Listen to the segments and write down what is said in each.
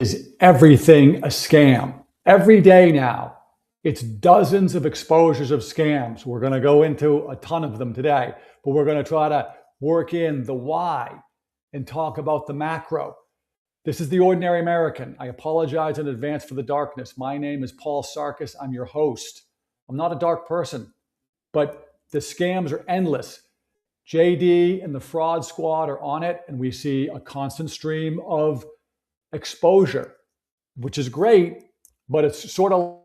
Is everything a scam? Every day now, it's dozens of exposures of scams. We're going to go into a ton of them today, but we're going to try to work in the why and talk about the macro. This is The Ordinary American. I apologize in advance for the darkness. My name is Paul Sarkis. I'm your host. I'm not a dark person, but the scams are endless. JD and the fraud squad are on it, and we see a constant stream of exposure, which is great, but it's sort of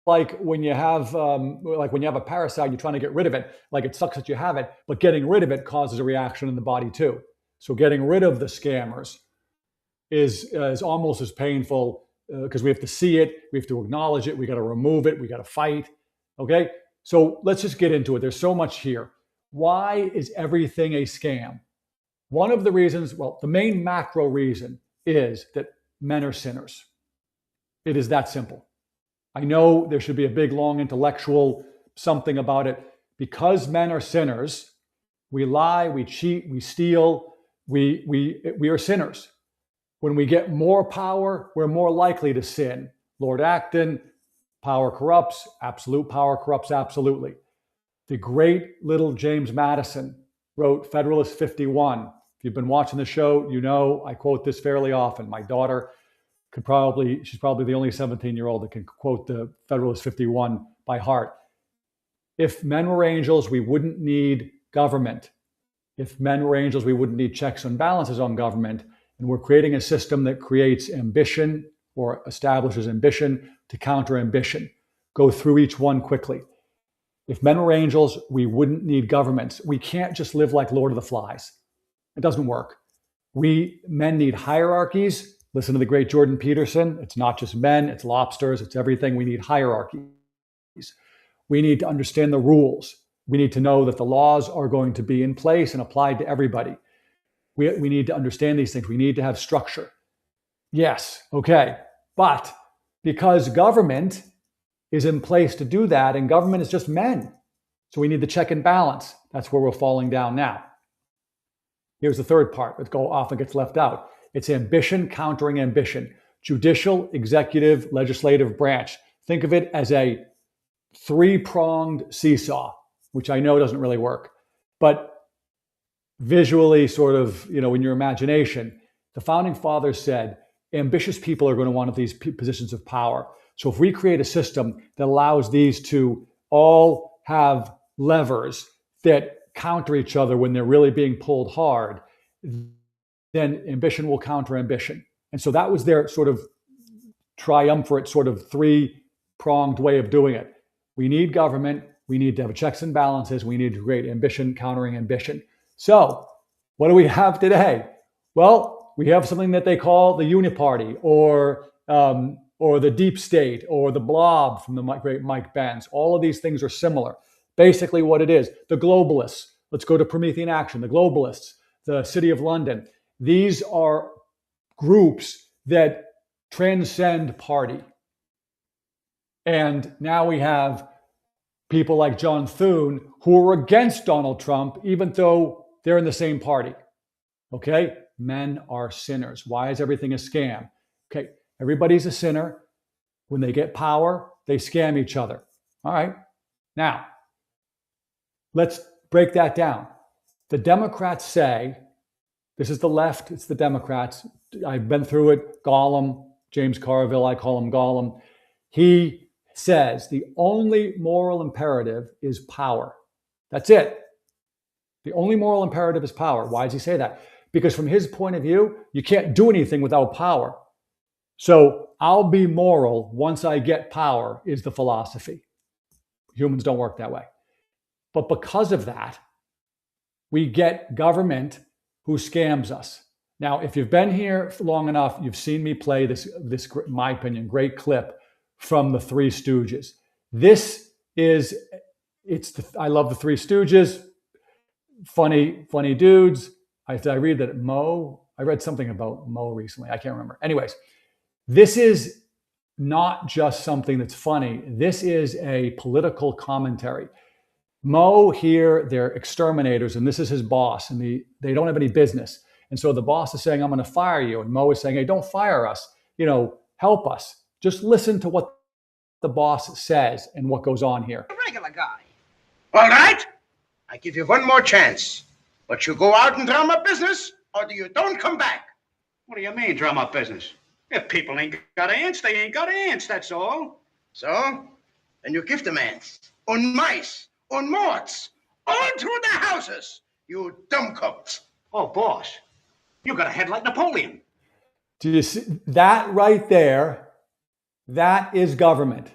like when you have a parasite, you're trying to get rid of it. Like, it sucks that you have it, but getting rid of it causes a reaction in the body too. So getting rid of the scammers is almost as painful because we have to see it, we have to acknowledge it, we got to remove it, we got to fight. Okay, so let's just get into it. There's so much here. Why is everything a scam? One of the reasons, well, the main macro reason is that men are sinners. It is that simple. I know there should be a big, long intellectual something about it. Because men are sinners, we lie, we cheat, we steal, we are sinners. When we get more power, we're more likely to sin. Lord Acton, power corrupts, absolute power corrupts absolutely. The great little James Madison wrote Federalist 51. If you've been watching the show, you know I quote this fairly often. My daughter she's probably the only 17-year-old that can quote the Federalist 51 by heart. If men were angels, we wouldn't need government. If men were angels, we wouldn't need checks and balances on government. And we're creating a system that creates ambition or establishes ambition to counter ambition. Go through each one quickly. If men were angels, we wouldn't need governments. We can't just live like Lord of the Flies. It doesn't work. Men need hierarchies. Listen to the great Jordan Peterson. It's not just men, it's lobsters, it's everything. We need hierarchies. We need to understand the rules. We need to know that the laws are going to be in place and applied to everybody. We need to understand these things. We need to have structure. Yes, okay. But because government is in place to do that, and government is just men. So we need the check and balance. That's where we're falling down now. Here's the third part that often gets left out. It's ambition countering ambition. Judicial, executive, legislative branch. Think of it as a three-pronged seesaw, which I know doesn't really work. But visually, sort of, in your imagination, the founding fathers said, ambitious people are going to want these positions of power. So if we create a system that allows these to all have levers that counter each other when they're really being pulled hard, then ambition will counter ambition. And so that was their sort of triumvirate, sort of three-pronged way of doing it. We need government. We need to have checks and balances. We need to create ambition countering ambition. So what do we have today? Well, we have something that they call the uniparty or the deep state or the blob from the great Mike Benz. All of these things are similar. Basically what it is, the globalists. Let's go to Promethean Action. The globalists, the City of London. These are groups that transcend party. And now we have people like John Thune who are against Donald Trump, even though they're in the same party. Okay? Men are sinners. Why is everything a scam? Okay, everybody's a sinner. When they get power, they scam each other. All right. Now, let's break that down. The Democrats say, this is the left, it's the Democrats. I've been through it. Gollum, James Carville, I call him Gollum. He says the only moral imperative is power. That's it. The only moral imperative is power. Why does he say that? Because from his point of view, you can't do anything without power. So I'll be moral once I get power is the philosophy. Humans don't work that way. But because of that, we get government who scams us. Now, if you've been here long enough, you've seen me play this, in my opinion, great clip from the Three Stooges. I love the Three Stooges. Funny dudes. I read that I read something about Mo recently. I can't remember. Anyways, this is not just something that's funny. This is a political commentary. Mo here, they're exterminators, and this is his boss, and they don't have any business. And so the boss is saying, I'm going to fire you. And Mo is saying, hey, don't fire us. help us. Just listen to what the boss says and what goes on here. A regular guy. All right. I give you one more chance. But you go out and drum up business, or you don't come back. What do you mean, drum up business? If people ain't got ants, they ain't got ants, that's all. So? Then you give them ants, and mice, and moths, all through the houses, you dumbcoats. Oh, boss, you got a head like Napoleon. Do you see that right there? That is government.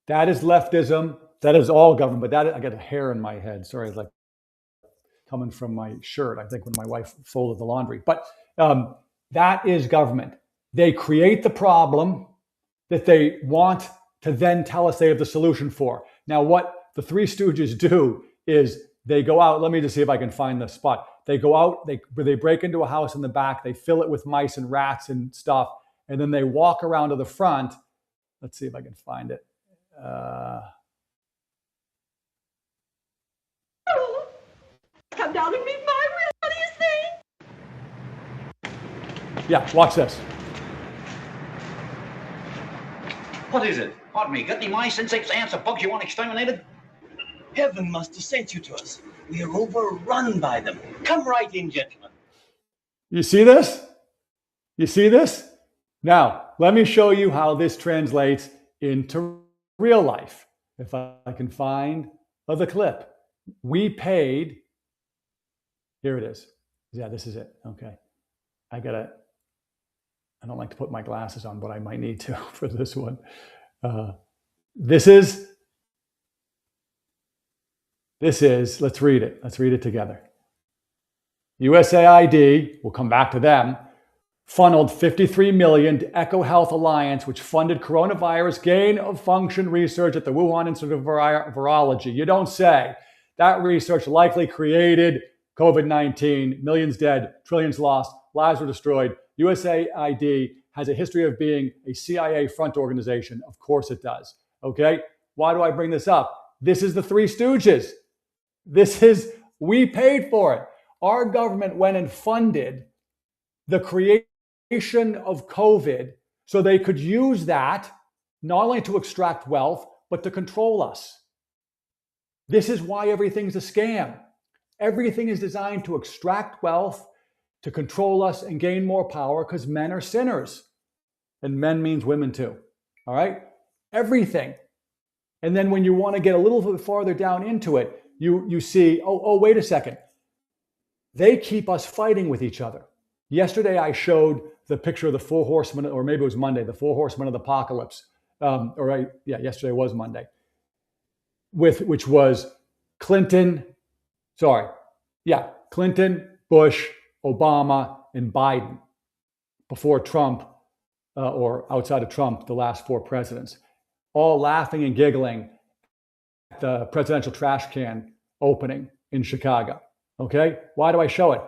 That is leftism. That is all government. But I got a hair in my head. Sorry, it's like coming from my shirt, I think, when my wife folded the laundry. But that is government. They create the problem that they want to then tell us they have the solution for. Now, what the Three Stooges do is they go out. Let me just see if I can find the spot. They go out, they break into a house in the back, they fill it with mice and rats and stuff, and then they walk around to the front. Let's see if I can find it. Come down and meet my reality, you see? Yeah, watch this. What is it? Pardon me, got any mice, insects, ants, or bugs you want exterminated? Heaven must have sent you to us. We are overrun by them. Come right in, gentlemen. You see this? You see this? Now, let me show you how this translates into real life. If I can find the clip. We paid, here it is. Yeah, this is it. Okay. I don't like to put my glasses on, but I might need to for this one. This is, let's read it. Let's read it together. USAID, we'll come back to them, funneled $53 million to EcoHealth Alliance, which funded coronavirus gain-of-function research at the Wuhan Institute of Virology. You don't say. That research likely created COVID-19, millions dead, trillions lost, lives were destroyed. USAID has a history of being a CIA front organization. Of course it does. Okay? Why do I bring this up? This is the Three Stooges. We paid for it. Our government went and funded the creation of COVID so they could use that not only to extract wealth, but to control us. This is why everything's a scam. Everything is designed to extract wealth, to control us and gain more power, because men are sinners. And men means women too. All right? Everything. And then when you want to get a little bit farther down into it, you see, oh, wait a second. They keep us fighting with each other. Yesterday, I showed the picture of the four horsemen, or maybe it was Monday, the four horsemen of the apocalypse. Yesterday was Monday. Which was Clinton, Bush, Obama, and Biden before Trump, or outside of Trump, the last four presidents, all laughing and giggling at the presidential trash can opening in Chicago. Okay? Why do I show it?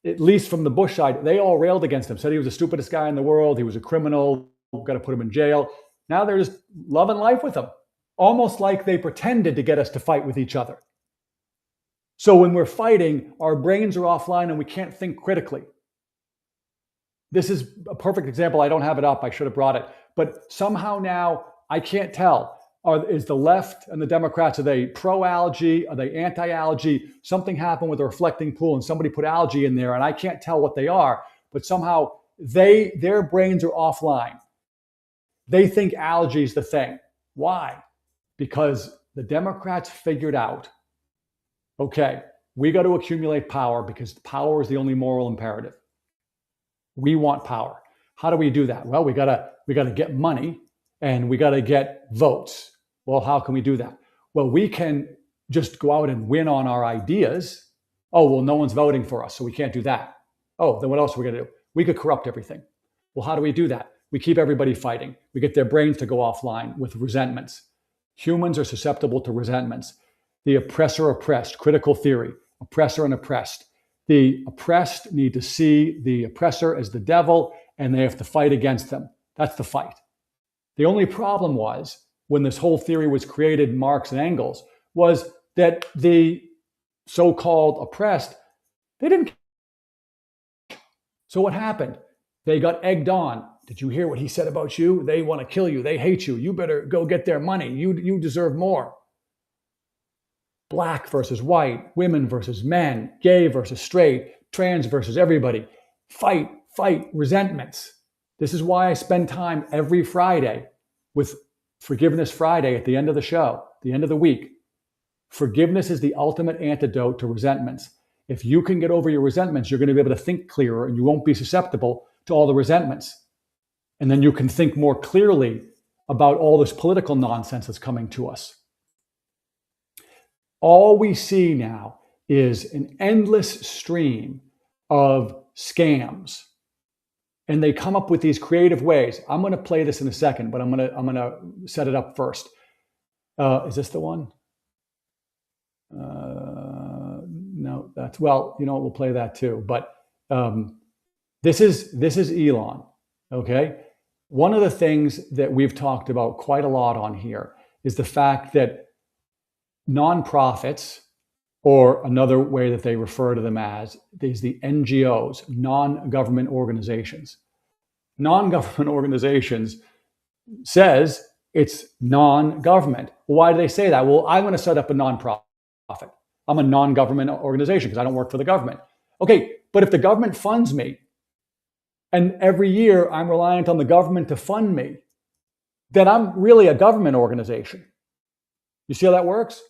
At least from the Bush side, they all railed against him, said he was the stupidest guy in the world, he was a criminal, we've got to put him in jail. Now they're just loving life with him, almost like they pretended to get us to fight with each other. So when we're fighting, our brains are offline and we can't think critically. This is a perfect example. I don't have it up. I should have brought it. But somehow now I can't tell. Is the left and the Democrats, are they pro-algae? Are they anti-algae? Something happened with a reflecting pool and somebody put algae in there and I can't tell what they are. But somehow their brains are offline. They think algae is the thing. Why? Because the Democrats figured out, okay, we got to accumulate power because power is the only moral imperative. We want power. How do we do that? Well, we gotta get money and we gotta get votes. Well, how can we do that? Well, we can just go out and win on our ideas. Oh, well, no one's voting for us, so we can't do that. Oh, then what else are we gonna do? We could corrupt everything. Well, how do we do that? We keep everybody fighting. We get their brains to go offline with resentments. Humans are susceptible to resentments. The oppressor oppressed, critical theory, oppressor and oppressed. The oppressed need to see the oppressor as the devil and they have to fight against them. That's the fight. The only problem was when this whole theory was created, Marx and Engels, was that the so-called oppressed, they didn't. So what happened? They got egged on Did you hear what he said about you? They want to kill you. They hate you. You better go get their money. You deserve more. Black versus white, women versus men, gay versus straight, trans versus everybody. Fight, resentments. This is why I spend time every Friday with Forgiveness Friday at the end of the show, the end of the week. Forgiveness is the ultimate antidote to resentments. If you can get over your resentments, you're going to be able to think clearer and you won't be susceptible to all the resentments. And then you can think more clearly about all this political nonsense that's coming to us. All we see now is an endless stream of scams. And they come up with these creative ways. I'm going to play this in a second, but I'm going to set it up first. Is this the one? No, that's, well, you know, we'll play that too. But this is Elon. Okay. One of the things that we've talked about quite a lot on here is the fact that nonprofits, or another way that they refer to them as, is the NGOs, non-government organizations. Non-government organizations says it's non-government. Why do they say that? Well, I'm going to set up a nonprofit. I'm a non-government organization because I don't work for the government. Okay, but if the government funds me, and every year I'm reliant on the government to fund me, then I'm really a government organization. You see how that works?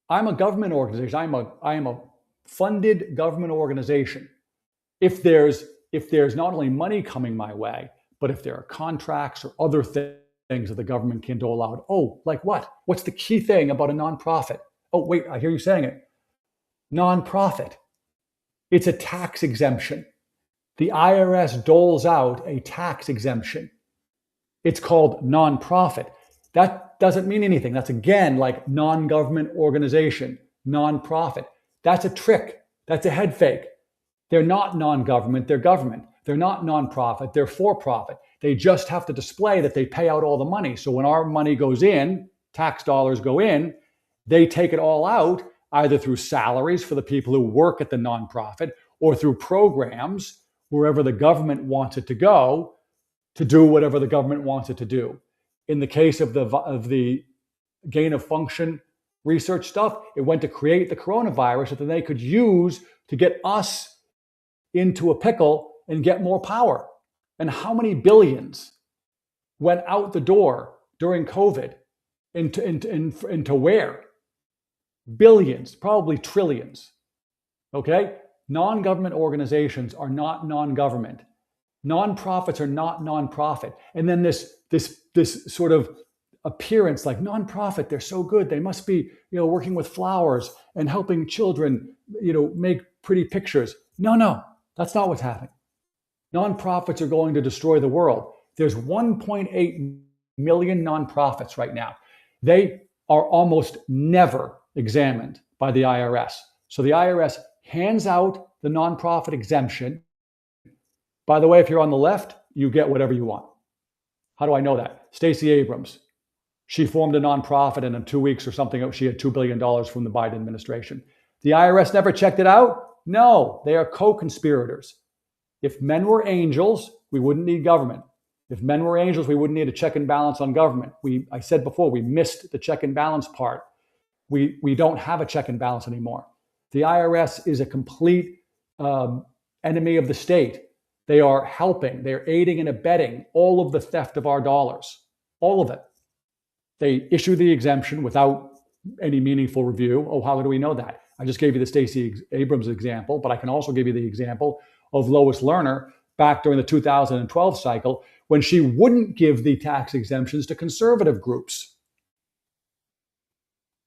I'm a government organization. I am a funded government organization. If there's not only money coming my way, but if there are contracts or other things that the government can dole out. Oh, like what? What's the key thing about a nonprofit? Oh, wait, I hear you saying it. Nonprofit. It's a tax exemption. The IRS doles out a tax exemption. It's called nonprofit. That doesn't mean anything. That's again like non-government organization, nonprofit. That's a trick. That's a head fake. They're not non-government, they're government. They're not nonprofit, they're for-profit. They just have to display that they pay out all the money. So when our money goes in, tax dollars go in, they take it all out, either through salaries for the people who work at the nonprofit or through programs wherever the government wants it to go to do whatever the government wants it to do. In the case of the gain of function research stuff, it went to create the coronavirus that they could use to get us into a pickle and get more power. And how many billions went out the door during COVID into where? Billions, probably trillions. Okay? Non-government organizations are not non-government. Nonprofits are not nonprofit. And then this sort of appearance like nonprofit, they're so good. They must be, working with flowers and helping children, make pretty pictures. No, that's not what's happening. Nonprofits are going to destroy the world. There's 1.8 million nonprofits right now. They are almost never examined by the IRS. So the IRS hands out the nonprofit exemption. By the way, if you're on the left, you get whatever you want. How do I know that? Stacey Abrams. She formed a nonprofit, and in 2 weeks or something, she had $2 billion from the Biden administration. The IRS never checked it out? No, they are co-conspirators. If men were angels, we wouldn't need government. If men were angels, we wouldn't need a check and balance on government. I said before, we missed the check and balance part. We don't have a check and balance anymore. The IRS is a complete enemy of the state. They are helping, they're aiding and abetting all of the theft of our dollars, all of it. They issue the exemption without any meaningful review. Oh, how do we know that? I just gave you the Stacey Abrams example, but I can also give you the example of Lois Lerner back during the 2012 cycle when she wouldn't give the tax exemptions to conservative groups.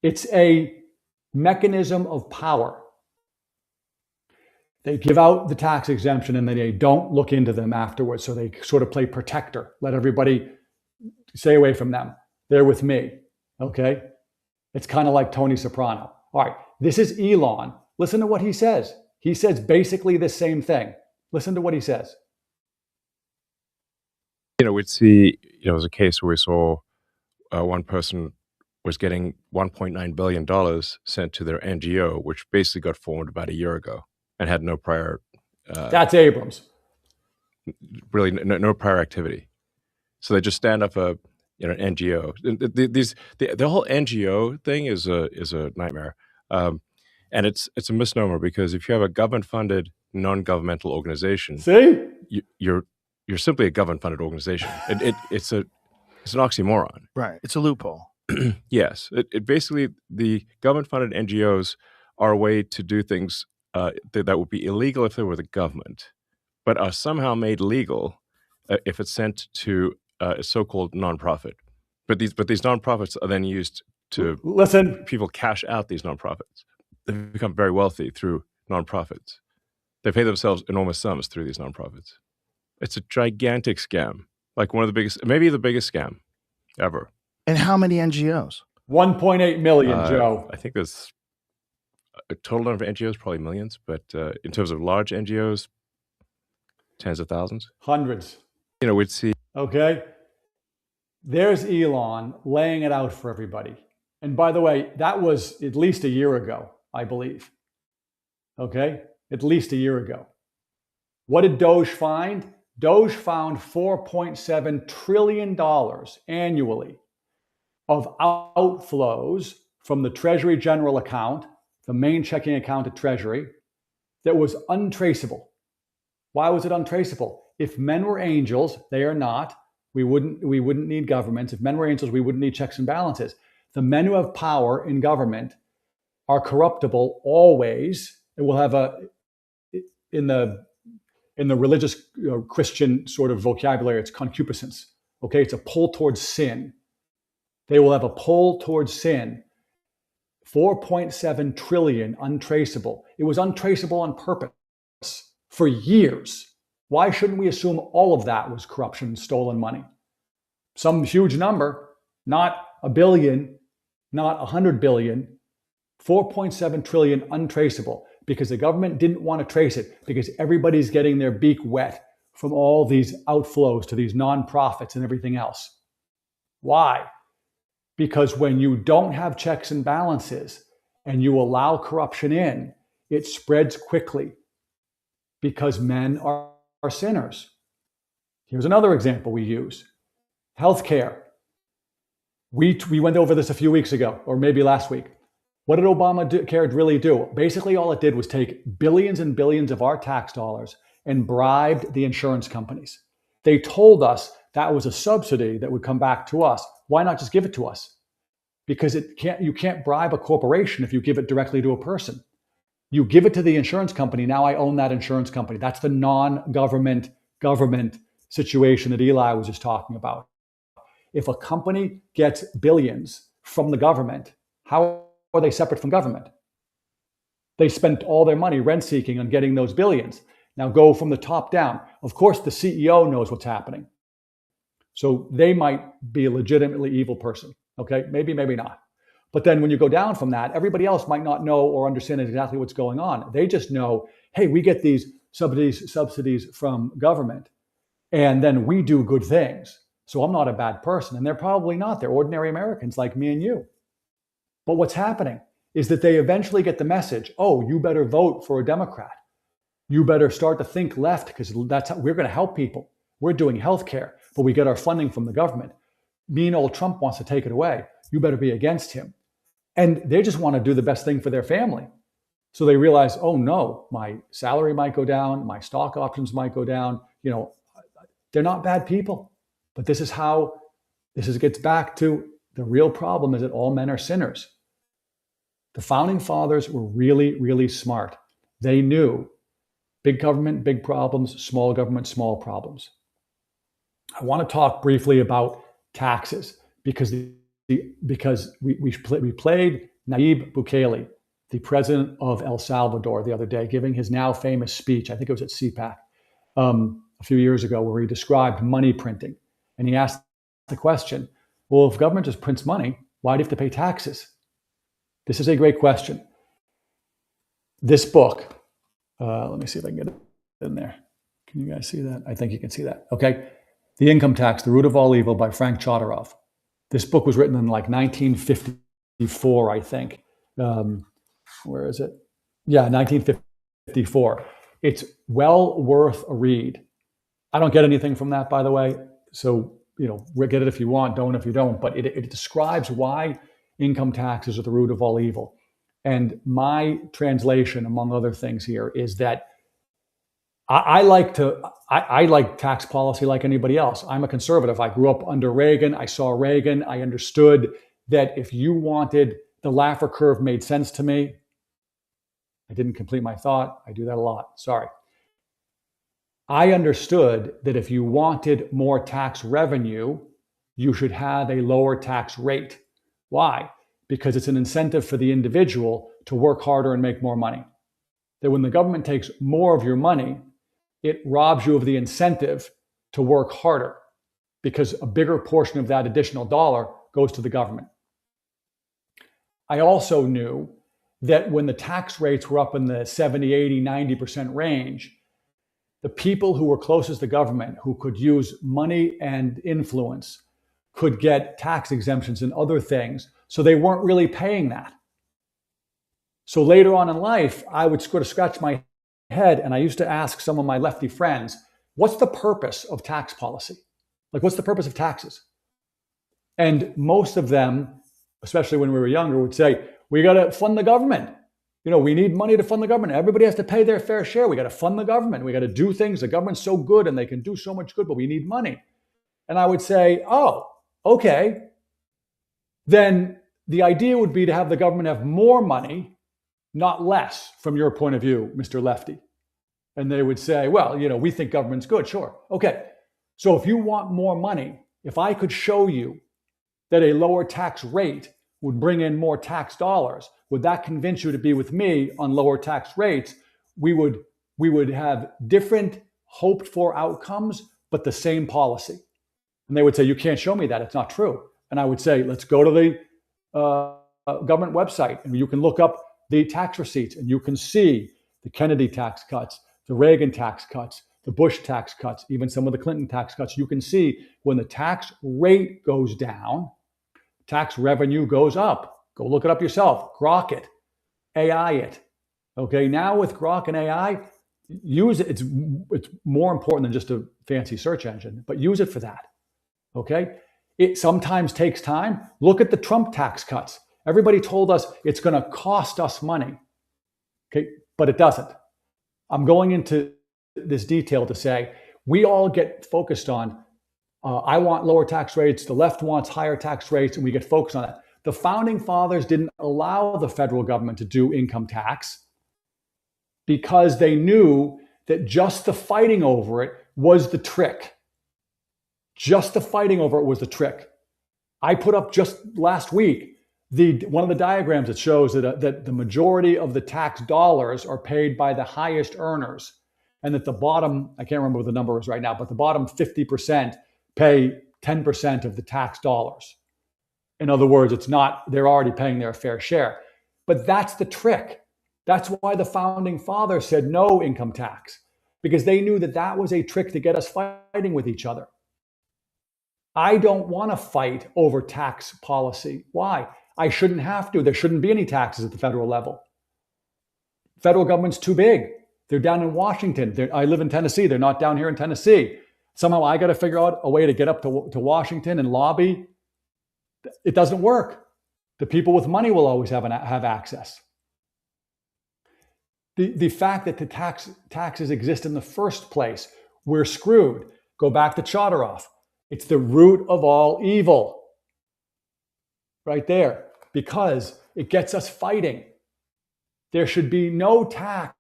It's a mechanism of power. They give out the tax exemption and then they don't look into them afterwards. So they sort of play protector, let everybody stay away from them. They're with me, okay? It's kind of like Tony Soprano. All right, this is Elon. Listen to what he says. He says basically the same thing. Listen to what he says. We'd see, it was a case where we saw one person was getting $1.9 billion sent to their NGO, which basically got formed about a year ago and had no prior. That's Abrams. really no prior activity. So they just stand up an NGO. The whole NGO thing is a nightmare, and it's a misnomer, because if you have a government-funded non-governmental organization, See? you're simply a government-funded organization. It's an oxymoron. Right. It's a loophole. Yes, it basically, the government-funded NGOs are a way to do things that would be illegal if they were the government, but are somehow made legal if it's sent to a so-called nonprofit. But these nonprofits are then used to Listen. People cash out these nonprofits. They've become very wealthy through nonprofits. They pay themselves enormous sums through these nonprofits. It's a gigantic scam, like one of the biggest, maybe the biggest scam ever. And how many NGOs? 1.8 million, Joe. I think there's a total number of NGOs, probably millions, but in terms of large NGOs, tens of thousands. Hundreds. We'd see. Okay. There's Elon laying it out for everybody. And by the way, that was at least a year ago, I believe. Okay. At least a year ago. What did Doge find? Doge found $4.7 trillion annually of outflows from the Treasury General account, the main checking account at Treasury, that was untraceable. Why was it untraceable? If men were angels, they are not. We wouldn't need governments. If men were angels, we wouldn't need checks and balances. The men who have power in government are corruptible always. It will have in the religious Christian sort of vocabulary, it's concupiscence. Okay, it's a pull towards sin. They will have a pull towards sin. 4.7 trillion untraceable. It was untraceable on purpose for years. Why shouldn't we assume all of that was corruption, stolen money? Some huge number, not a billion, not 100 billion, 4.7 trillion untraceable, because the government didn't want to trace it, because everybody's getting their beak wet from all these outflows to these nonprofits and everything else. Why? Because when you don't have checks and balances and you allow corruption in, it spreads quickly, because men are sinners. Here's another example we use. Healthcare. We went over this a few weeks ago, or maybe last week. What did Obamacare really do? Basically, all it did was take billions and billions of our tax dollars and bribed the insurance companies. They told us that was a subsidy that would come back to us. Why not just give it to us? Because you can't bribe a corporation if you give it directly to a person. You give it to the insurance company. Now I own that insurance company. That's the non-government government situation that Eli was just talking about. If a company gets billions from the government, how are they separate from government? They spent all their money rent-seeking on getting those billions. Now go from the top down. Of course, the CEO knows what's happening. So they might be a legitimately evil person. Okay, maybe not. But then when you go down from that, everybody else might not know or understand exactly what's going on. They just know, hey, we get these subsidies from government, and then we do good things. So I'm not a bad person. And they're probably not. They're ordinary Americans like me and you. But what's happening is that they eventually get the message, oh, you better vote for a Democrat. You better start to think left, because that's how we're going to help people. We're doing healthcare, but we get our funding from the government. Mean old Trump wants to take it away. You better be against him. And they just want to do the best thing for their family. So they realize, oh no, my salary might go down, my stock options might go down. They're not bad people. But this gets back to the real problem, is that all men are sinners. The founding fathers were really, really smart. They knew big government, big problems, small government, small problems. I want to talk briefly about taxes, because we played Nayib Bukele, the president of El Salvador, the other day, giving his now famous speech. I think it was at CPAC a few years ago, where he described money printing. And he asked the question, well, if government just prints money, why do you have to pay taxes? This is a great question. This book, let me see if I can get it in there. Can you guys see that? I think you can see that. Okay. The Income Tax, The Root of All Evil by Frank Chodorov. This book was written in like 1954, I think. Where is it? Yeah, 1954. It's well worth a read. I don't get anything from that, by the way. So, get it if you want, don't if you don't. But it describes why income taxes are the root of all evil. And my translation, among other things here, is that I like tax policy like anybody else. I'm a conservative. I grew up under Reagan. I saw Reagan. I understood that if you wanted, the Laffer curve made sense to me. I didn't complete my thought. I do that a lot. Sorry. I understood that if you wanted more tax revenue, you should have a lower tax rate. Why? Because it's an incentive for the individual to work harder and make more money. That when the government takes more of your money, it robs you of the incentive to work harder because a bigger portion of that additional dollar goes to the government. I also knew that when the tax rates were up in the 70, 80, 90% range, the people who were closest to government, who could use money and influence, could get tax exemptions and other things. So they weren't really paying that. So later on in life, I would sort of scratch my head, and I used to ask some of my lefty friends, what's the purpose of tax policy? Like, what's the purpose of taxes? And most of them, especially when we were younger, would say, we got to fund the government. We need money to fund the government. Everybody has to pay their fair share. We got to fund the government. We got to do things. The government's so good and they can do so much good, but we need money. And I would say, oh, okay. Then the idea would be to have the government have more money, not less, from your point of view, Mr. Lefty. And they would say, well, we think government's good. Sure. Okay. So if you want more money, if I could show you that a lower tax rate would bring in more tax dollars, would that convince you to be with me on lower tax rates? We would have different hoped for outcomes, but the same policy. And they would say, you can't show me that. It's not true. And I would say, let's go to the government website and you can look up the tax receipts and you can see the Kennedy tax cuts, the Reagan tax cuts, the Bush tax cuts, even some of the Clinton tax cuts. You can see when the tax rate goes down, tax revenue goes up. Go look it up yourself. Grok it. AI it. Okay, now with Grok and AI, use it. It's more important than just a fancy search engine, but use it for that. Okay? It sometimes takes time. Look at the Trump tax cuts. Everybody told us it's going to cost us money. Okay, but it doesn't. I'm going into this detail to say we all get focused on, I want lower tax rates, the left wants higher tax rates, and we get focused on that. The founding fathers didn't allow the federal government to do income tax because they knew that just the fighting over it was the trick. Just the fighting over it was the trick. I put up just last week one of the diagrams that shows that the majority of the tax dollars are paid by the highest earners, and that the bottom, I can't remember what the number is right now, but the bottom 50% pay 10% of the tax dollars. In other words, they're already paying their fair share. But that's the trick. That's why the founding fathers said no income tax, because they knew that was a trick to get us fighting with each other. I don't want to fight over tax policy. Why? I shouldn't have to. There shouldn't be any taxes at the federal level. Federal government's too big. They're down in Washington. I live in Tennessee. They're not down here in Tennessee. Somehow I got to figure out a way to get up to Washington and lobby. It doesn't work. The people with money will always have access. The fact that the taxes exist in the first place, we're screwed. Go back to Chodoroff. It's the root of all evil. Right there. Because it gets us fighting. There should be no tax,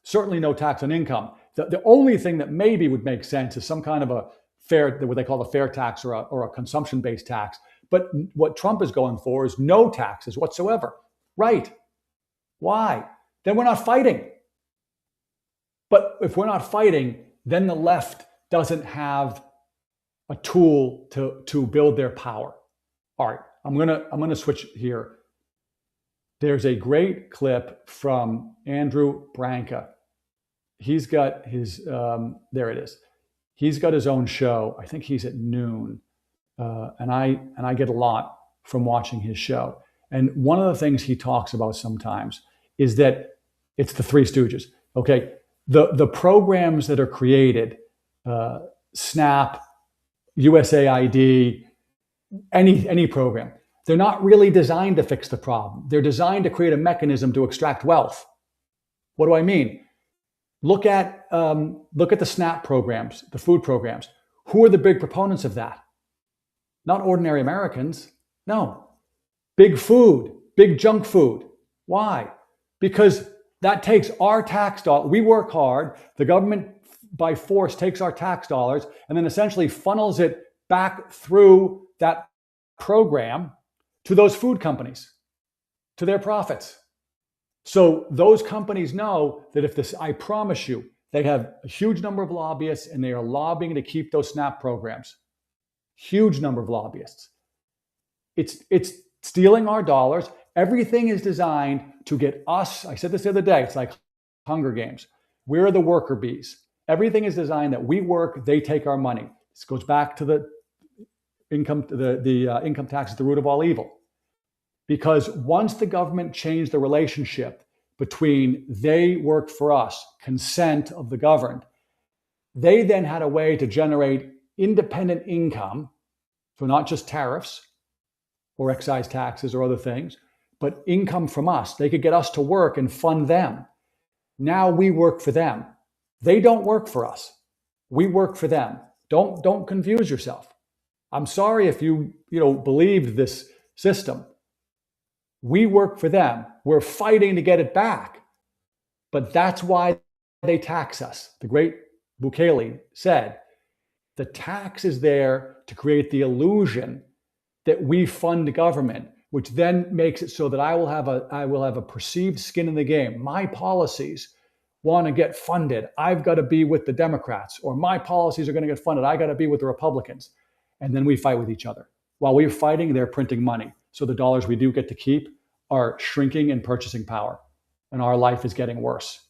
certainly no tax on income. The only thing that maybe would make sense is some kind of a fair, what they call a fair tax or a consumption-based tax. But what Trump is going for is no taxes whatsoever. Right. Why? Then we're not fighting. But if we're not fighting, then the left doesn't have a tool to build their power. All right, I'm gonna switch here. There's a great clip from Andrew Branca. He's got his there it is. He's got his own show. I think he's at noon. And I get a lot from watching his show. And one of the things he talks about sometimes is that it's the Three Stooges. Okay, the programs that are created SNAP, USAID, any program. They're not really designed to fix the problem. They're designed to create a mechanism to extract wealth. What do I mean? Look at the SNAP programs, the food programs. Who are the big proponents of that? Not ordinary Americans. No. Big food, big junk food. Why? Because that takes our tax dollars. We work hard. The government, by force, takes our tax dollars and then essentially funnels it back through that program to those food companies, to their profits. So those companies know that if this, I promise you, they have a huge number of lobbyists and they are lobbying to keep those SNAP programs. Huge number of lobbyists. It's stealing our dollars. Everything is designed to get us. I said this the other day. It's like Hunger Games. We're the worker bees. Everything is designed that we work, they take our money. This goes back to the income. The income tax is the root of all evil. Because once the government changed the relationship between they work for us, consent of the governed, they then had a way to generate independent income, so not just tariffs or excise taxes or other things, but income from us. They could get us to work and fund them. Now we work for them. They don't work for us. We work for them. Don't confuse yourself. I'm sorry if you believed this system. We work for them. We're fighting to get it back. But that's why they tax us. The great Bukele said, the tax is there to create the illusion that we fund government, which then makes it so that I will have a perceived skin in the game. My policies want to get funded. I've got to be with the Democrats, or my policies are going to get funded. I got to be with the Republicans. And then we fight with each other. While we're fighting, they're printing money. So the dollars we do get to keep are shrinking in purchasing power, and our life is getting worse.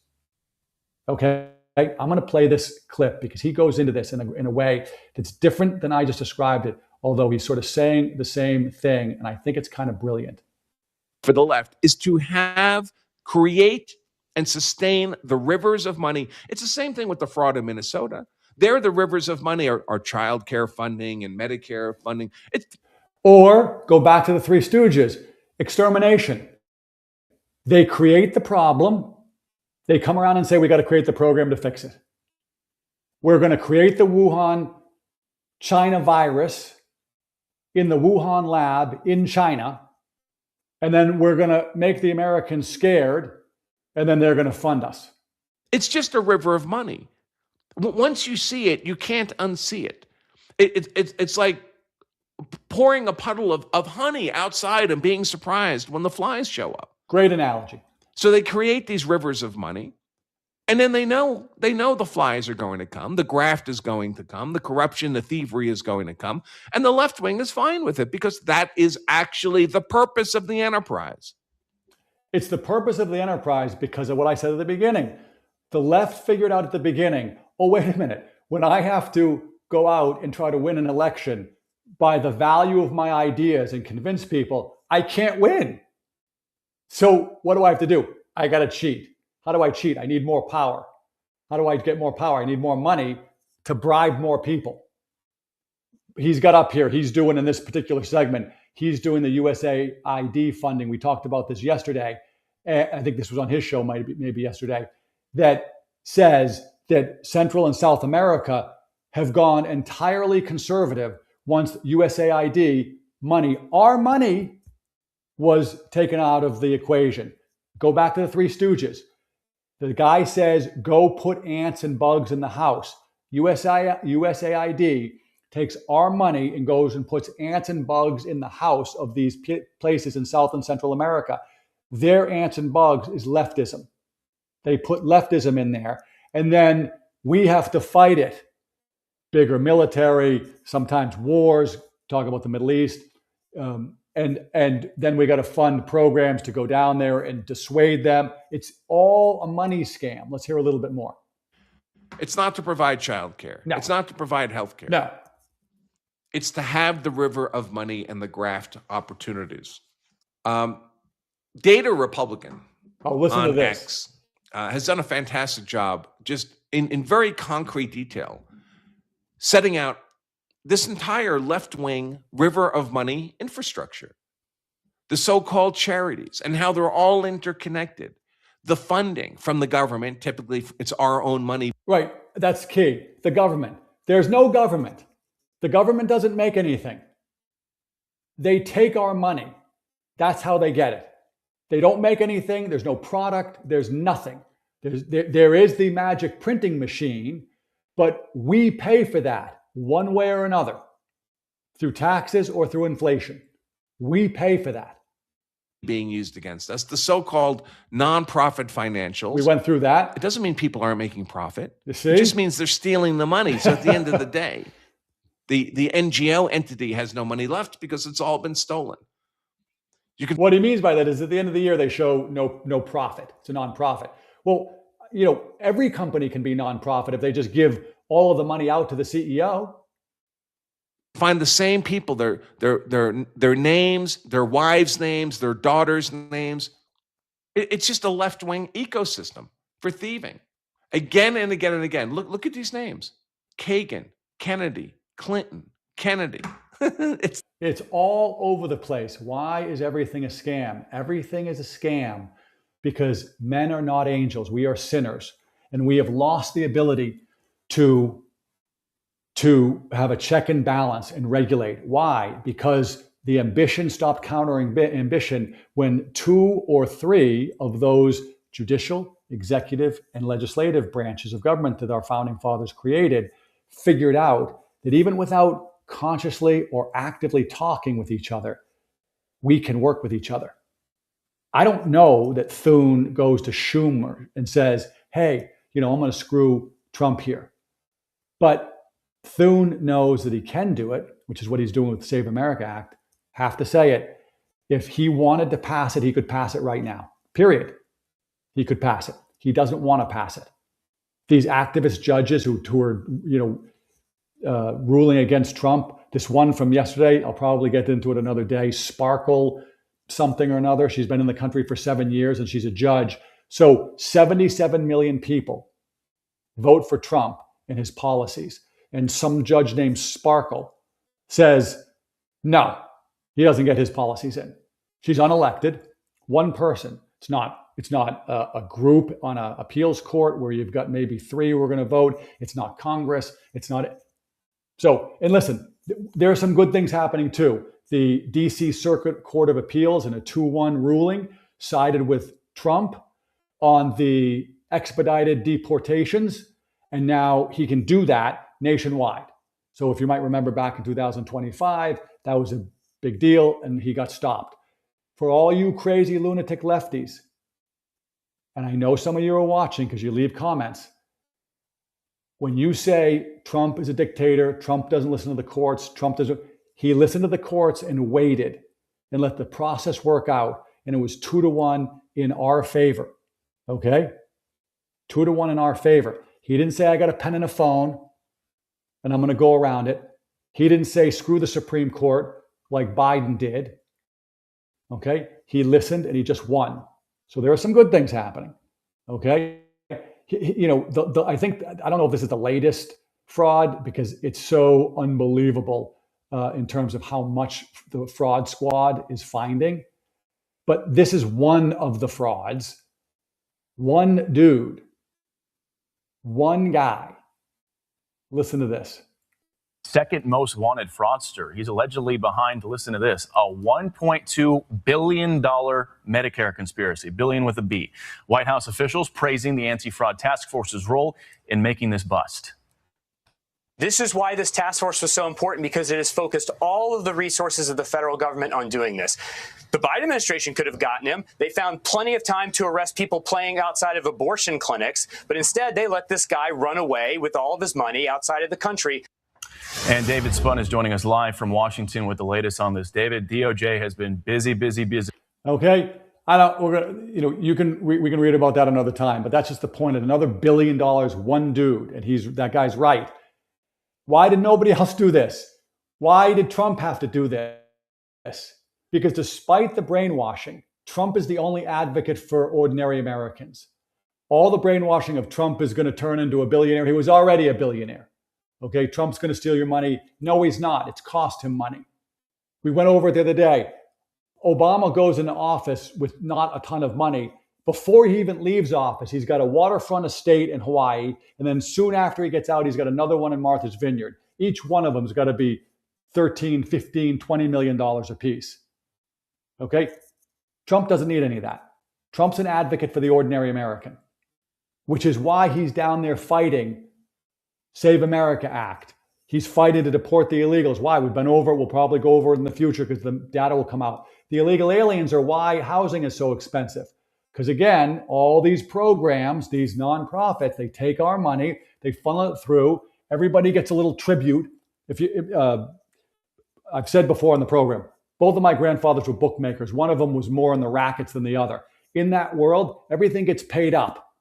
Okay, I'm going to play this clip because he goes into this in a way that's different than I just described it, although he's sort of saying the same thing, and I think it's kind of brilliant. For the left is to create and sustain the rivers of money. It's the same thing with the fraud in Minnesota. There, the rivers of money are childcare funding and Medicare funding. Or go back to the Three Stooges, extermination. They create the problem. They come around and say, we got to create the program to fix it. We're going to create the Wuhan, China virus in the Wuhan lab in China. And then we're going to make the Americans scared. And then they're going to fund us. It's just a river of money. Once you see it, you can't unsee it. It's like pouring a puddle of honey outside and being surprised when the flies show up. Great analogy. So they create these rivers of money, and then they know the flies are going to come, the graft is going to come, the corruption, the thievery is going to come, and the left wing is fine with it because that is actually the purpose of the enterprise. It's the purpose of the enterprise because of what I said at the beginning. The left figured out at the beginning, oh, wait a minute, when I have to go out and try to win an election by the value of my ideas and convince people, I can't win. So what do I have to do? I got to cheat. How do I cheat? I need more power. How do I get more power? I need more money to bribe more people. He's got up here, he's doing in this particular segment, he's doing the USAID funding. We talked about this yesterday. I think this was on his show, maybe yesterday, that says that Central and South America have gone entirely conservative once USAID money, our money, was taken out of the equation. Go back to the Three Stooges. The guy says, go put ants and bugs in the house. USAID takes our money and goes and puts ants and bugs in the house of these places in South and Central America. Their ants and bugs is leftism. They put leftism in there, and then we have to fight it. Bigger military, sometimes wars, talk about the Middle East, and then we got to fund programs to go down there and dissuade them. It's all a money scam. Let's hear a little bit more. It's not to provide childcare. No. It's not to provide healthcare. No. It's to have the river of money and the graft opportunities. Data Republican listen on to this. X has done a fantastic job just in very concrete detail setting out this entire left-wing river of money infrastructure, the so-called charities and how they're all interconnected, the funding from the government, typically it's our own money. Right, that's key. The government. There's no government. The government doesn't make anything. They take our money. That's how they get it. They don't make anything. There's no product. There's nothing. There is the magic printing machine, but we pay for that one way or another, through taxes or through inflation. We pay for that. Being used against us, the so-called nonprofit financials. We went through that. It doesn't mean people aren't making profit. You see? It just means they're stealing the money. So at the end of the day, the NGO entity has no money left because it's all been stolen. What he means by that is at the end of the year, they show no profit. It's a nonprofit. Well, every company can be nonprofit if they just give all of the money out to the CEO. Find the same people, their names, their wives' names, their daughters' names. It's just a left-wing ecosystem for thieving. Again and again and again. Look at these names. Kagan, Kennedy, Clinton, Kennedy. It's all over the place. Why is everything a scam? Everything is a scam because men are not angels. We are sinners. And we have lost the ability to have a check and balance and regulate. Why? Because the ambition stopped countering ambition when 2 or 3 of those judicial, executive, and legislative branches of government that our founding fathers created figured out that even without consciously or actively talking with each other, we can work with each other. I don't know that Thune goes to Schumer and says, hey, I'm going to screw Trump here. But Thune knows that he can do it, which is what he's doing with the Save America Act. Have to say it. If he wanted to pass it, he could pass it right now. Period. He could pass it. He doesn't want to pass it. These activist judges who are, ruling against Trump. This one from yesterday, I'll probably get into it another day. Sparkle something or another. She's been in the country for 7 years and she's a judge. So 77 million people vote for Trump and his policies. And some judge named Sparkle says, no, he doesn't get his policies in. She's unelected, one person. It's not a group on an appeals court where you've got maybe 3 who are going to vote. It's not Congress. It's not. So, and listen, there are some good things happening too. The DC Circuit Court of Appeals in a 2-1 ruling sided with Trump on the expedited deportations. And now he can do that nationwide. So if you might remember back in 2025, that was a big deal and he got stopped. For all you crazy lunatic lefties, and I know some of you are watching because you leave comments, when you say Trump is a dictator, Trump doesn't listen to the courts, he listened to the courts and waited and let the process work out. And it was 2-1 in our favor. Okay? 2-1 in our favor. He didn't say, I got a pen and a phone and I'm going to go around it. He didn't say, screw the Supreme Court like Biden did. Okay? He listened and he just won. So there are some good things happening. Okay? I think, I don't know if this is the latest fraud because it's so unbelievable in terms of how much the fraud squad is finding. But this is one of the frauds. One dude, one guy. Listen to this. Second most wanted fraudster. He's allegedly behind, listen to this, a $1.2 billion Medicare conspiracy, billion with a B. White House officials praising the anti-fraud task force's role in making this bust. This is why this task force was so important, because it has focused all of the resources of the federal government on doing this. The Biden administration could have gotten him. They found plenty of time to arrest people playing outside of abortion clinics, but instead they let this guy run away with all of his money outside of the country. And David Spun is joining us live from Washington with the latest on this. David, DOJ has been busy. Okay. We can read about that another time, but that's just the point. At another $1 billion, one dude, and that guy's right. Why did nobody else do this? Why did Trump have to do this? Because despite the brainwashing, Trump is the only advocate for ordinary Americans. All the brainwashing of Trump is going to turn into a billionaire. He was already a billionaire. Okay, Trump's going to steal your money. No, he's not. It's cost him money. We went over it the other day. Obama goes into office with not a ton of money. Before he even leaves office, he's got a waterfront estate in Hawaii. And then soon after he gets out, he's got another one in Martha's Vineyard. Each one of them has got to be 13, 15, $20 million a piece. Okay? Trump doesn't need any of that. Trump's an advocate for the ordinary American, which is why he's down there fighting Save America Act. He's fighting to deport the illegals. Why? We've been over it. We'll probably go over it in the future because the data will come out. The illegal aliens are why housing is so expensive. Because again, all these programs, these nonprofits, they take our money, they funnel it through. Everybody gets a little tribute. I've said before in the program, both of my grandfathers were bookmakers. One of them was more in the rackets than the other. In that world, everything gets paid up.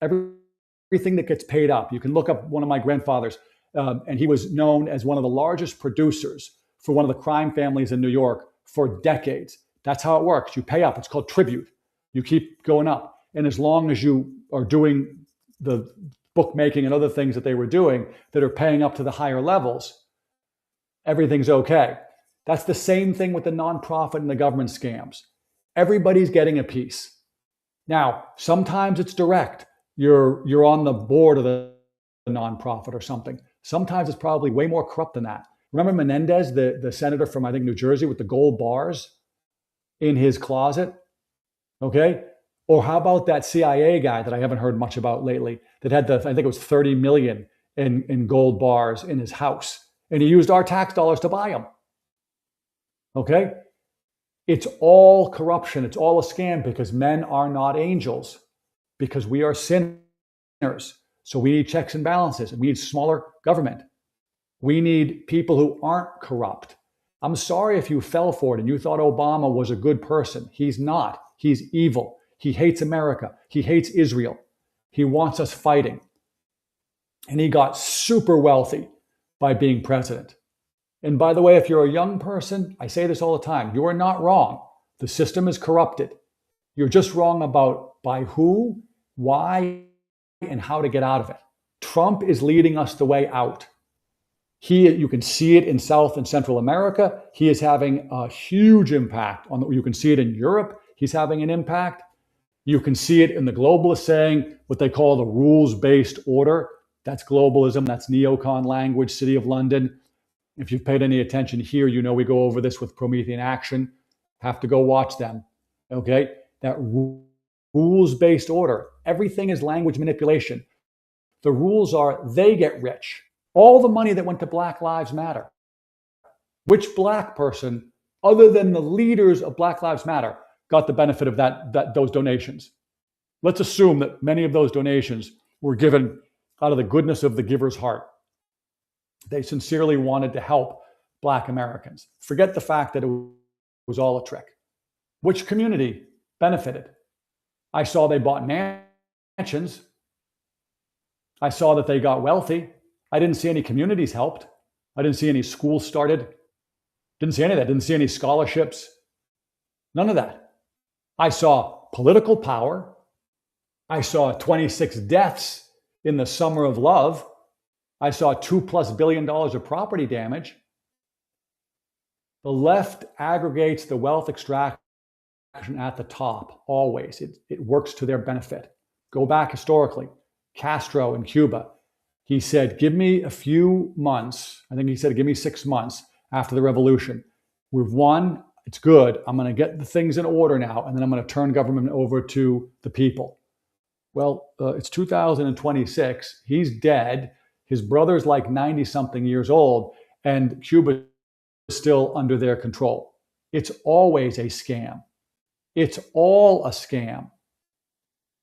Everything that gets paid up. You can look up one of my grandfathers, and he was known as one of the largest producers for one of the crime families in New York for decades. That's how it works. You pay up. It's called tribute. You keep going up. And as long as you are doing the bookmaking and other things that they were doing that are paying up to the higher levels, everything's okay. That's the same thing with the nonprofit and the government scams. Everybody's getting a piece. Now, sometimes it's direct. You're on the board of the nonprofit or something. Sometimes it's probably way more corrupt than that. Remember Menendez, the senator from, I think, New Jersey with the gold bars in his closet? Okay? Or how about that CIA guy that I haven't heard much about lately that had I think it was 30 million in gold bars in his house. And he used our tax dollars to buy them. Okay? It's all corruption. It's all a scam because men are not angels, because we are sinners. So we need checks and balances. We need smaller government. We need people who aren't corrupt. I'm sorry if you fell for it and you thought Obama was a good person. He's not. He's evil. He hates America. He hates Israel. He wants us fighting. And he got super wealthy by being president. And by the way, if you're a young person, I say this all the time, you are not wrong. The system is corrupted. You're just wrong about by who, why, and how to get out of it. Trump is leading us the way out. You can see it in South and Central America. He is having a huge impact you can see it in Europe. He's having an impact. You can see it in the globalists saying what they call the rules-based order. That's globalism. That's neocon language, City of London. If you've paid any attention here, you know we go over this with Promethean Action. Have to go watch them. Okay? That rules-based order. Everything is language manipulation. The rules are they get rich. All the money that went to Black Lives Matter. Which black person, other than the leaders of Black Lives Matter, got the benefit of those donations? Let's assume that many of those donations were given out of the goodness of the giver's heart. They sincerely wanted to help Black Americans. Forget the fact that it was all a trick. Which community benefited? I saw they bought mansions. I saw that they got wealthy. I didn't see any communities helped. I didn't see any schools started. Didn't see any of that. Didn't see any scholarships. None of that. I saw political power. I saw 26 deaths in the summer of love. I saw $2+ billion of property damage. The left aggregates the wealth extraction at the top, always. It works to their benefit. Go back historically. Castro in Cuba, he said, give me a few months. I think he said, give me 6 months after the revolution. We've won. It's good. I'm going to get the things in order now, and then I'm going to turn government over to the people. Well, it's 2026. He's dead. His brother's like 90-something years old, and Cuba is still under their control. It's always a scam. It's all a scam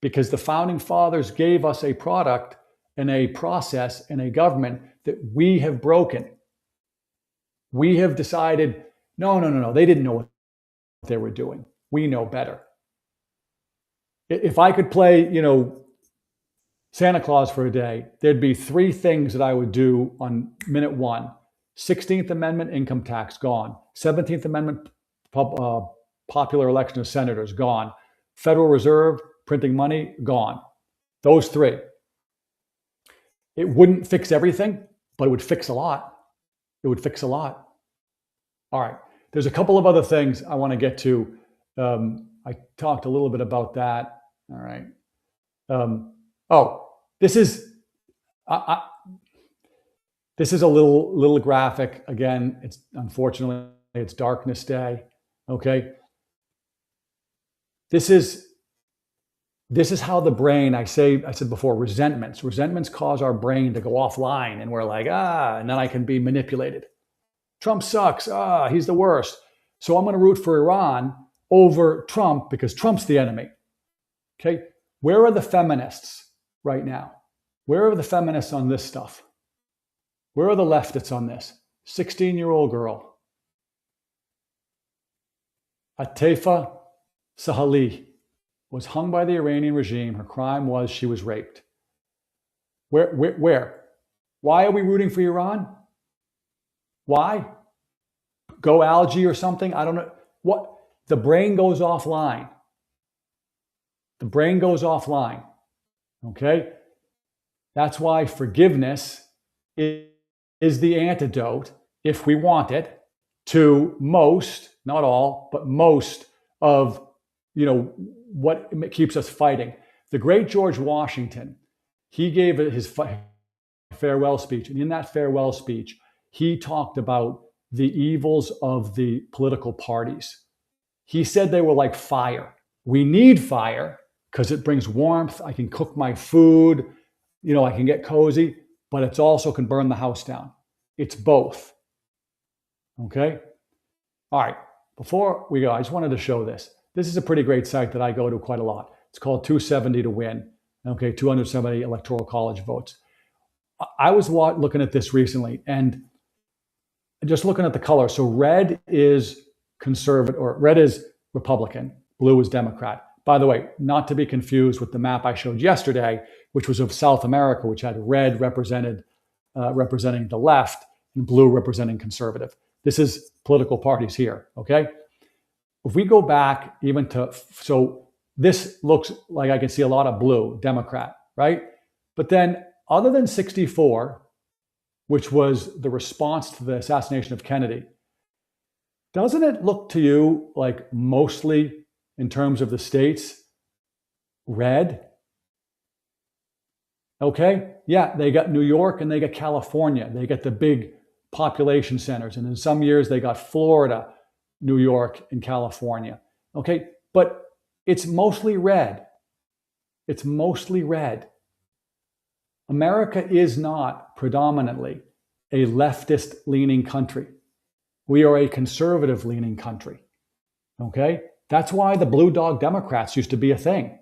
because the founding fathers gave us a product and a process and a government that we have broken. We have decided, no, they didn't know what they were doing. We know better. If I could play, Santa Claus for a day, there'd be 3 things that I would do on minute 1. 16th Amendment income tax, gone. 17th Amendment popular election of senators, gone. Federal Reserve printing money, gone. Those 3. It wouldn't fix everything, but it would fix a lot. It would fix a lot. All right. There's a couple of other things I want to get to. I talked a little bit about that. All right. This is this is a little graphic. Again, it's unfortunately it's Darkness Day. Okay. This is how the brain, I said before, resentments cause our brain to go offline, and we're like, and then I can be manipulated. Trump sucks. He's the worst. So I'm going to root for Iran over Trump because Trump's the enemy. Okay. Where are the feminists right now? Where are the feminists on this stuff? Where are the leftists on this? 16-year-old girl. Atifa Sahali was hung by the Iranian regime. Her crime was she was raped. Where? Why are we rooting for Iran? Why? Go algae or something? I don't know. What? The brain goes offline. The brain goes offline. Okay? That's why forgiveness is the antidote, if we want it, to most, not all, but most of, what keeps us fighting. The great George Washington, he gave his farewell speech. And in that farewell speech, he talked about the evils of the political parties. He said they were like fire. We need fire because it brings warmth. I can cook my food, I can get cozy, but it also can burn the house down. It's both. Okay? All right. Before we go, I just wanted to show this. This is a pretty great site that I go to quite a lot. It's called 270 to Win. Okay, 270 Electoral College votes. I was looking at this recently and just looking at the color. So red is conservative, or red is Republican, blue is Democrat. By the way, not to be confused with the map I showed yesterday, which was of South America, which had red representing the left and blue representing conservative. This is political parties here, okay? If we go back even to, so this looks like I can see a lot of blue, Democrat, right? But then other than 64, which was the response to the assassination of Kennedy, doesn't it look to you like mostly in terms of the states, red? Okay, yeah, they got New York and they got California. They got the big population centers. And in some years, they got Florida, New York, and California. Okay, but it's mostly red. It's mostly red. America is not predominantly a leftist-leaning country. We are a conservative-leaning country. Okay? That's why the blue dog Democrats used to be a thing.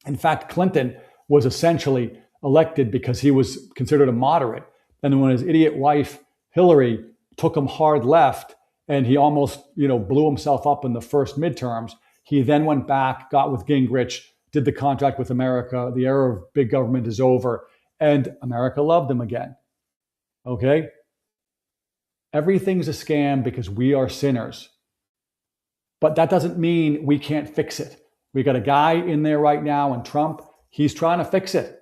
In fact, Clinton was essentially elected because he was considered a moderate. And when his idiot wife, Hillary, took him hard left and he almost, blew himself up in the first midterms, he then went back, got with Gingrich, did the contract with America. The era of big government is over. And America loved him again. Okay? Everything's a scam because we are sinners. But that doesn't mean we can't fix it. We got a guy in there right now, and Trump, he's trying to fix it.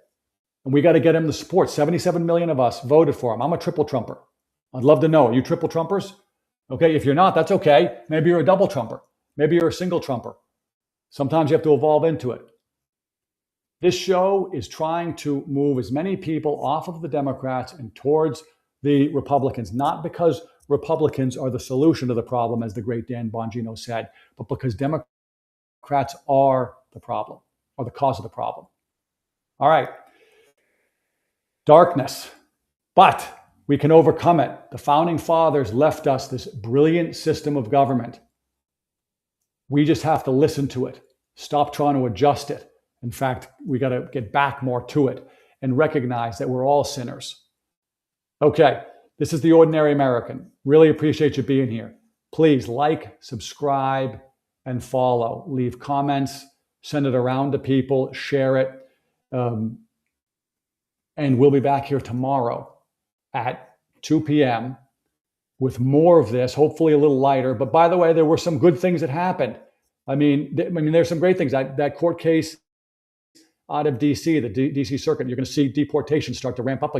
And we got to get him the support. 77 million of us voted for him. I'm a triple Trumper. I'd love to know. Are you triple Trumpers? Okay, if you're not, that's okay. Maybe you're a double Trumper. Maybe you're a single Trumper. Sometimes you have to evolve into it. This show is trying to move as many people off of the Democrats and towards the Republicans, not because Republicans are the solution to the problem, as the great Dan Bongino said, but because Democrats are the problem, or the cause of the problem. All right. Darkness, but we can overcome it. The founding fathers left us this brilliant system of government. We just have to listen to it, stop trying to adjust it. In fact, we got to get back more to it and recognize that we're all sinners. Okay, this is The Ordinary American. Really appreciate you being here. Please like, subscribe, and follow. Leave comments, send it around to people, share it. And we'll be back here tomorrow at 2 p.m. with more of this, hopefully a little lighter. But by the way, there were some good things that happened. I mean, there's some great things. That court case out of D.C., the D.C. Circuit, you're going to see deportation start to ramp up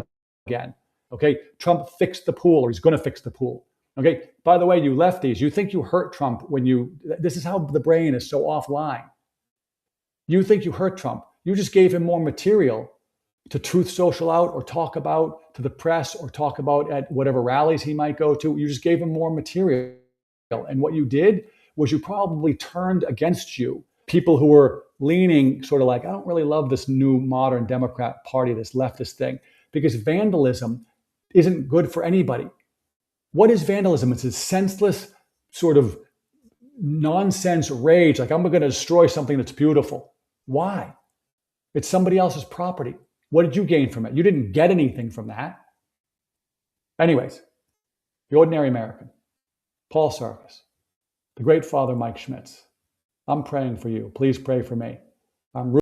again. Okay, Trump fixed the pool, or he's going to fix the pool. Okay, by the way, you lefties, you think you hurt Trump when this is how the brain is so offline. You think you hurt Trump. You just gave him more material to Truth Social out or talk about to the press or talk about at whatever rallies he might go to. You just gave him more material. And what you did was you probably turned against you people who were leaning sort of like, I don't really love this new modern Democrat Party, this leftist thing, because vandalism isn't good for anybody. What is vandalism? It's a senseless sort of nonsense rage, like I'm going to destroy something that's beautiful. Why? It's somebody else's property. What did you gain from it? You didn't get anything from that. Anyways, the ordinary American, Paul Sarkis, the great father Mike Schmitz. I'm praying for you. Please pray for me. I'm